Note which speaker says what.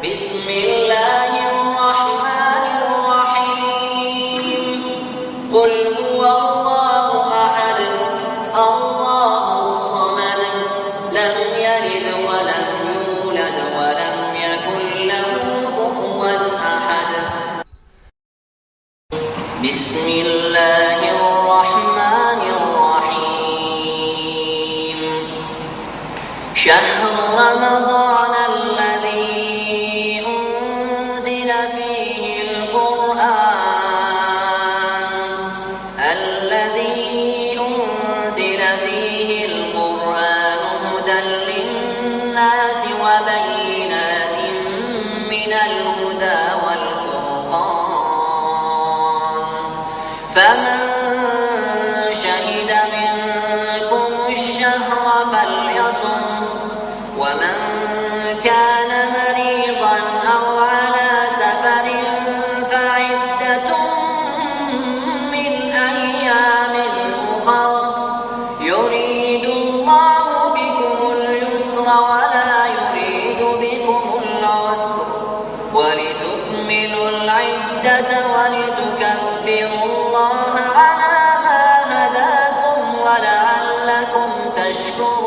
Speaker 1: بسم الله الرحمن الرحيم قل هو الله أحد الله الصمد لم يلد ولم يولد ولم يكن له كفوا أحد بسم الله الرحمن الرحيم شهر رمضان الذي أنزل فيه القرآن هدى للناس وبينات من الهدى والفرقان فمن شهد منكم الشهر فليصم ومن كان مريضا أو على سفر فعدة من أيام أخر يريد الله بكم اليسر ولا يريد بكم العسر ولتكملوا العدة ولتكبروا الله على ما هداكم ولعلكم تشكرون